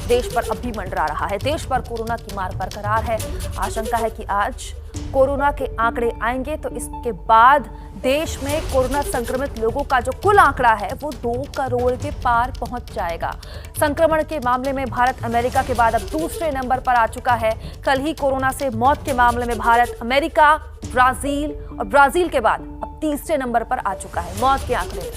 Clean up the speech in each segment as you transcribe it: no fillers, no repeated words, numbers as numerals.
देश पर अब भी मंडरा रहा है। देश पर कोरोना की मार बरकरार है। आशंका है कि आज कोरोना के आंकड़े आएंगे तो इसके बाद देश में कोरोना संक्रमित लोगों का जो कुल आंकड़ा है वो 2 करोड़ के पार पहुंच जाएगा। संक्रमण के मामले में भारत अमेरिका के बाद अब दूसरे नंबर पर आ चुका है। कल ही कोरोना से मौत के मामले में भारत अमेरिका, ब्राजील और ब्राजील के बाद अब तीसरे नंबर पर आ चुका है मौत के आंकड़े में।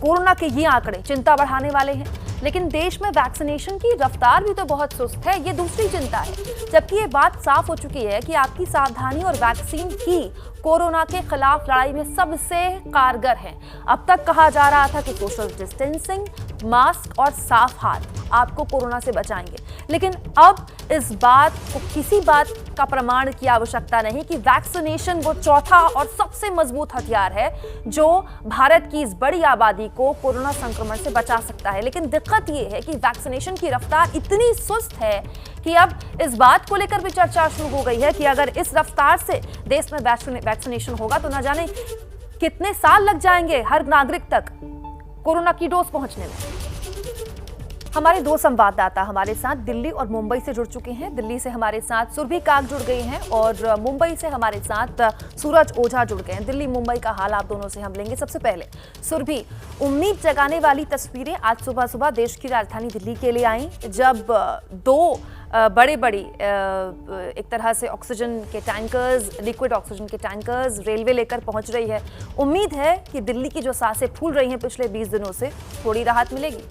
कोरोना के ये आंकड़े चिंता बढ़ाने वाले हैं, लेकिन देश में वैक्सीनेशन की रफ्तार भी तो बहुत सुस्त है, ये दूसरी चिंता है। जबकि ये बात साफ हो चुकी है कि आपकी सावधानी और वैक्सीन ही कोरोना के खिलाफ लड़ाई में सबसे कारगर है। अब तक कहा जा रहा था कि सोशल डिस्टेंसिंग, मास्क और साफ हाथ आपको कोरोना से बचाएंगे, लेकिन अब इस बात को किसी बात का प्रमाण की आवश्यकता नहीं कि वैक्सीनेशन वो चौथा और सबसे मजबूत हथियार है जो भारत की इस बड़ी आबादी को कोरोना संक्रमण से बचा सकता है। लेकिन दिक्कत ये है कि वैक्सीनेशन की रफ्तार इतनी सुस्त है कि अब इस बात को लेकर भी चर्चा शुरू हो गई है कि अगर इस रफ्तार से देश में वैक्सीनेशन होगा तो न जाने कितने साल लग जाएंगे हर नागरिक तक कोरोना की डोज पहुंचने में। हमारे 2 संवाददाता हमारे साथ दिल्ली और मुंबई से जुड़ चुके हैं। दिल्ली से हमारे साथ सुरभि काग जुड़ गई हैं और मुंबई से हमारे साथ सूरज ओझा जुड़ गए हैं। दिल्ली मुंबई का हाल आप दोनों से हम लेंगे। सबसे पहले सुरभि, उम्मीद जगाने वाली तस्वीरें आज सुबह सुबह देश की राजधानी दिल्ली के लिए आई, जब 2 बड़ी एक तरह से ऑक्सीजन के टैंकर्स, लिक्विड ऑक्सीजन के टैंकर्स रेलवे लेकर पहुंच रही है। उम्मीद है कि दिल्ली की जो सांसें फूल रही हैं पिछले 20 दिनों से थोड़ी राहत मिलेगी।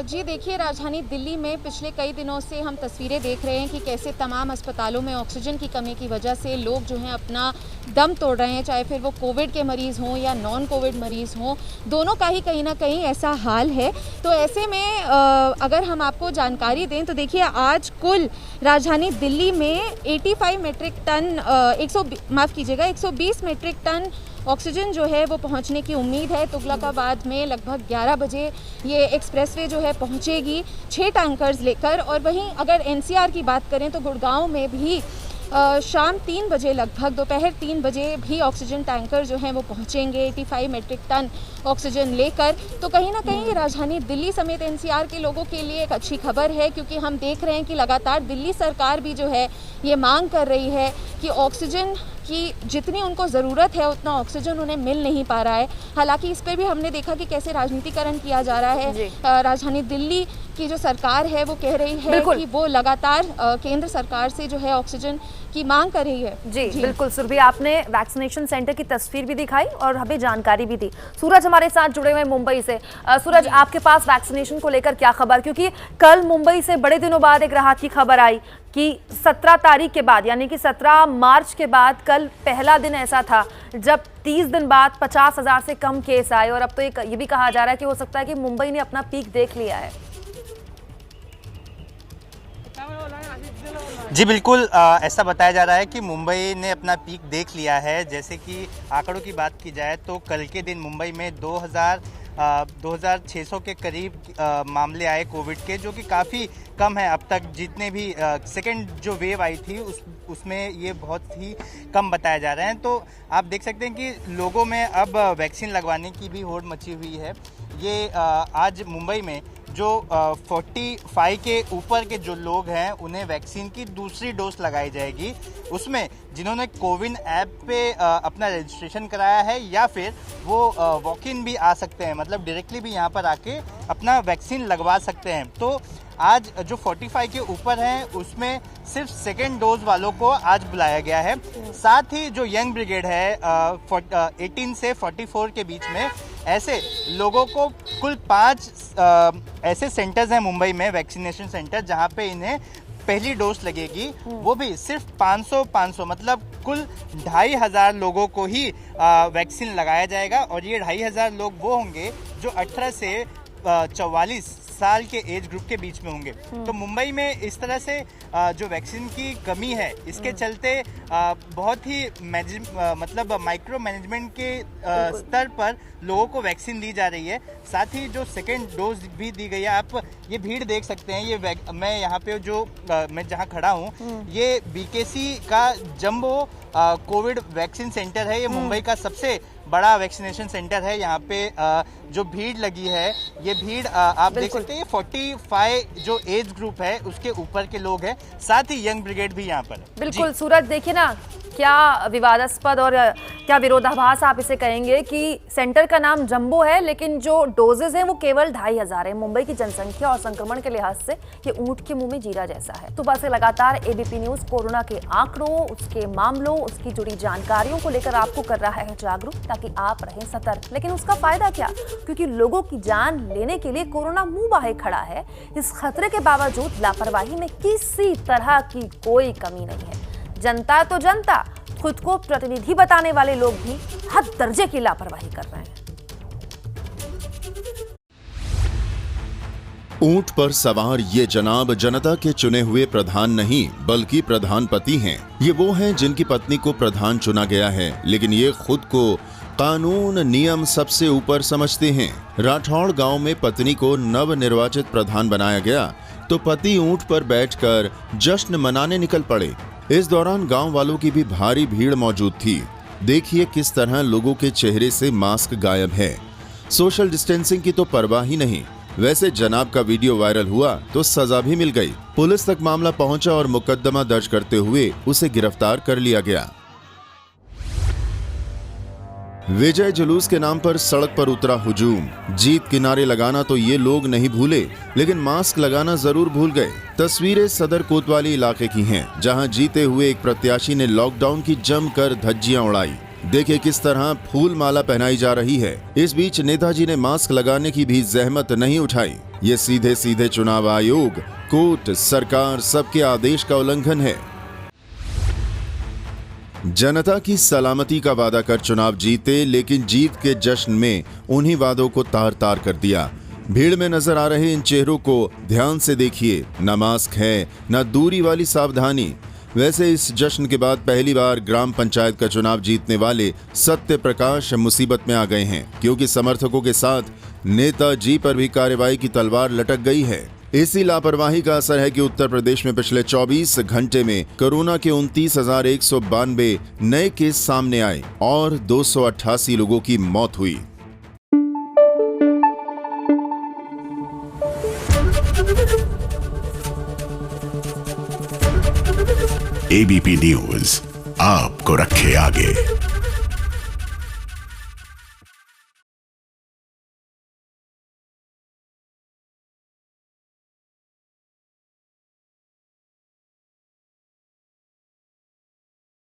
जी देखिए, राजधानी दिल्ली में पिछले कई दिनों से हम तस्वीरें देख रहे हैं कि कैसे तमाम अस्पतालों में ऑक्सीजन की कमी की वजह से लोग जो हैं अपना दम तोड़ रहे हैं, चाहे फिर वो कोविड के मरीज़ हों या नॉन कोविड मरीज़ हों, दोनों का ही कहीं ना कहीं ऐसा हाल है। तो ऐसे में अगर हम आपको जानकारी दें तो देखिए, आज कुल राजधानी दिल्ली में 85 metric ton 120 metric ton oxygen जो है वो पहुंचने की उम्मीद है। तुगलकाबाद में लगभग 11 बजे ये एक्सप्रेसवे जो है पहुंचेगी 6 टैंकर्स लेकर। और वहीं अगर एनसीआर की बात करें तो गुड़गांव में भी शाम 3 बजे, लगभग दोपहर 3 बजे भी ऑक्सीजन टैंकर जो हैं वो पहुंचेंगे 85 मेट्रिक टन ऑक्सीजन लेकर। तो कहीं ना कहीं राजधानी दिल्ली समेत एनसीआर के लोगों के लिए एक अच्छी खबर है, क्योंकि हम देख रहे हैं कि लगातार दिल्ली सरकार भी जो है ये मांग कर रही है कि ऑक्सीजन कि जितनी उनको ज़रूरत है उतना ऑक्सीजन उन्हें मिल नहीं पा रहा है। हालांकि इस पर भी हमने देखा कि कैसे राजनीतिकरण किया जा रहा है। राजधानी दिल्ली की जो सरकार है वो कह रही है कि वो लगातार केंद्र सरकार से जो है ऑक्सीजन की मांग कर रही है। जी बिल्कुल सुरभि, आपने वैक्सीनेशन सेंटर की तस्वीर भी दिखाई और हमें जानकारी भी दी। सूरज हमारे साथ जुड़े हुए मुंबई से। सूरज, आपके पास वैक्सीनेशन को लेकर क्या खबर, क्योंकि कल मुंबई से बड़े दिनों बाद एक राहत की खबर आई कि 17 तारीख के बाद, यानी कि 17 मार्च के बाद कल पहला दिन ऐसा था जब 30 दिन बाद 50,000 से कम केस आए, और अब तो ये भी कहा जा रहा है कि हो सकता है कि मुंबई ने अपना पीक देख लिया है। जी बिल्कुल, ऐसा बताया जा रहा है कि मुंबई ने अपना पीक देख लिया है। जैसे कि आंकड़ों की बात की जाए तो कल के दिन मुंबई में 2600 के करीब मामले आए कोविड के, जो कि काफ़ी कम है अब तक। जितने भी सेकेंड जो वेव आई थी उसमें ये बहुत ही कम बताया जा रहा है। तो आप देख सकते हैं कि लोगों में अब वैक्सीन लगवाने की भी होड़ मची हुई है। ये आज मुंबई में जो 45 के ऊपर के जो लोग हैं उन्हें वैक्सीन की दूसरी डोज लगाई जाएगी। उसमें जिन्होंने कोविन ऐप पे अपना रजिस्ट्रेशन कराया है या फिर वो वॉक इन भी आ सकते हैं, मतलब डायरेक्टली भी यहाँ पर आके अपना वैक्सीन लगवा सकते हैं। तो आज जो 45 के ऊपर हैं उसमें सिर्फ सेकेंड डोज वालों को आज बुलाया गया है। साथ ही जो यंग ब्रिगेड है 18 से 44 के बीच में, ऐसे लोगों को कुल 5 ऐसे सेंटर्स हैं मुंबई में, वैक्सीनेशन सेंटर, जहां पे इन्हें पहली डोज लगेगी। वो भी सिर्फ 500 मतलब कुल 2500 लोगों को ही वैक्सीन लगाया जाएगा। और ये 2500 लोग वो होंगे जो 18 से 44 साल के एज ग्रुप के बीच में होंगे। तो मुंबई में इस तरह से जो वैक्सीन की कमी है, इसके चलते बहुत ही मतलब माइक्रो मैनेजमेंट के स्तर पर लोगों को वैक्सीन दी जा रही है। साथ ही जो सेकेंड डोज भी दी गई है। आप ये भीड़ देख सकते हैं, ये मैं यहाँ पे जो मैं जहाँ खड़ा हूँ, ये बीकेसी का जंबो कोविड वैक्सीन सेंटर है। ये मुंबई का सबसे बड़ा वैक्सीनेशन सेंटर है। यहाँ पे जो भीड़ लगी है, ये भीड़ आप देख सकते हैं, 45 जो एज ग्रुप है उसके ऊपर के लोग हैं, साथ ही यंग ब्रिगेड भी यहाँ पर। बिल्कुल सूरज, देखिए ना क्या विवादास्पद और क्या विरोधाभास आप इसे कहेंगे कि सेंटर का नाम जंबो है लेकिन जो डोजेज हैं वो केवल 2500 है। मुंबई की जनसंख्या और संक्रमण के लिहाज से ये ऊंट के मुंह में जीरा जैसा है। सुबह से लगातार एबीपी न्यूज कोरोना के आंकड़ों, उसके मामलों, उसकी जुड़ी जानकारियों को लेकर आपको कर रहा है जागरूक, ताकि आप रहें सतर्क। लेकिन उसका फायदा क्या, क्योंकि लोगों की जान लेने के लिए कोरोना मुंह बाहे खड़ा है। इस खतरे के बावजूद लापरवाही में किसी तरह की कोई कमी नहीं है। जनता तो जनता, खुद को प्रतिनिधि बताने वाले लोग भी हद दर्जे की लापरवाही कर रहे हैं। ऊंट पर सवार ये जनाब जनता के चुने हुए प्रधान नहीं बल्कि प्रधानपति हैं। ये वो हैं जिनकी पत्नी को प्रधान चुना गया है, लेकिन ये खुद को कानून नियम सबसे ऊपर समझते हैं। राठौड़ गांव में पत्नी को नव निर्वाचित प्रधान बनाया गया तो पति ऊंट पर बैठकर जश्न मनाने निकल पड़े। इस दौरान गांव वालों की भी भारी भीड़ मौजूद थी। देखिए किस तरह लोगों के चेहरे से मास्क गायब है। सोशल डिस्टेंसिंग की तो परवाह ही नहीं। वैसे जनाब का वीडियो वायरल हुआ तो सजा भी मिल गई। पुलिस तक मामला पहुंचा और मुकदमा दर्ज करते हुए उसे गिरफ्तार कर लिया गया। विजय जुलूस के नाम पर सड़क पर उतरा हुजूम। जीत किनारे लगाना तो ये लोग नहीं भूले, लेकिन मास्क लगाना जरूर भूल गए। तस्वीरें सदर कोतवाली इलाके की हैं, जहां जीते हुए एक प्रत्याशी ने लॉकडाउन की जमकर धज्जियां उड़ाई। देखिए किस तरह फूल माला पहनाई जा रही है। इस बीच नेताजी ने मास्क लगाने की भी जहमत नहीं उठाई। ये सीधे सीधे चुनाव आयोग, कोर्ट, सरकार सबके आदेश का उल्लंघन है। जनता की सलामती का वादा कर चुनाव जीते, लेकिन जीत के जश्न में उन्हीं वादों को तार तार कर दिया। भीड़ में नजर आ रहे इन चेहरों को ध्यान से देखिए, न मास्क है न दूरी वाली सावधानी। वैसे इस जश्न के बाद पहली बार ग्राम पंचायत का चुनाव जीतने वाले सत्य प्रकाश मुसीबत में आ गए हैं, क्योंकि समर्थकों के साथ नेताजी पर भी कार्रवाई की तलवार लटक गई है। इसी लापरवाही का असर है कि उत्तर प्रदेश में पिछले 24 घंटे में कोरोना के 29,192 नए केस सामने आए और 288 लोगों की मौत हुई। एबीपी न्यूज आपको रखे आगे।